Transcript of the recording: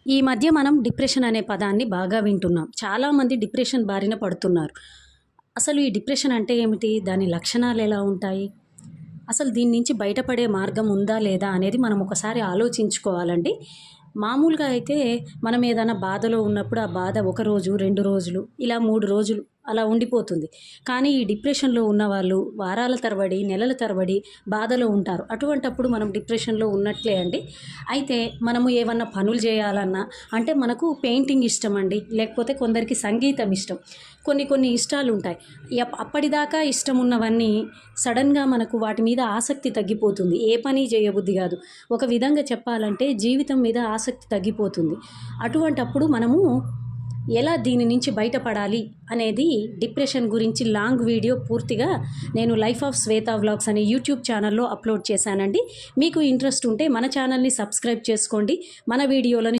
ఈ మధ్య మనం డిప్రెషన్ అనే పదాన్ని బాగా వింటున్నాం. చాలామంది డిప్రెషన్ బారిన పడుతున్నారు. అసలు ఈ డిప్రెషన్ అంటే ఏమిటి? దాని లక్షణాలు ఎలా ఉంటాయి? అసలు దీని నుంచి బయటపడే మార్గం ఉందా లేదా అనేది మనం ఒకసారి ఆలోచించుకోవాలండి. మామూలుగా అయితే మనం ఏదైనా బాధలో ఉన్నప్పుడు ఆ బాధ ఒక రోజు, 2 రోజులు, ఇలా 3 రోజులు అలా ఉండిపోతుంది. కానీ ఈ డిప్రెషన్‌లో ఉన్నవాళ్ళు వారాల తరబడి, నెలల తరబడి బాధలో ఉంటారు. అటువంటప్పుడు మనం డిప్రెషన్‌లో ఉన్నట్లే అండి. అయితే మనము ఏవన్నా పనులు చేయాలన్నా అంటే మనకు పెయింటింగ్ ఇష్టమండి. లేకపోతే కొందరికి సంగీతం ఇష్టం. కొన్ని కొన్ని ఇష్టాలుంటాయి. అప్పటిదాకా ఇష్టం ఉన్నవన్నీ సడన్‌గా మనకు వాటి మీద ఆసక్తి తగ్గిపోతుంది. ఏ పని చేయబుద్ధి కాదు. ఒక విధంగా చెప్పాలంటే జీవితం మీద ఆసక్తి తగ్గిపోతుంది. అటువంటప్పుడు మనము ఎలా దీని నుంచి బయటపడాలి అనేది డిప్రెషన్ గురించి లాంగ్ వీడియో పూర్తిగా నేను లైఫ్ ఆఫ్ శ్వేత వ్లాగ్స్ అనే యూట్యూబ్ ఛానల్లో అప్లోడ్ చేశానండి. మీకు ఇంట్రెస్ట్ ఉంటే మన ఛానల్ని సబ్స్క్రైబ్ చేసుకోండి. మన వీడియోలను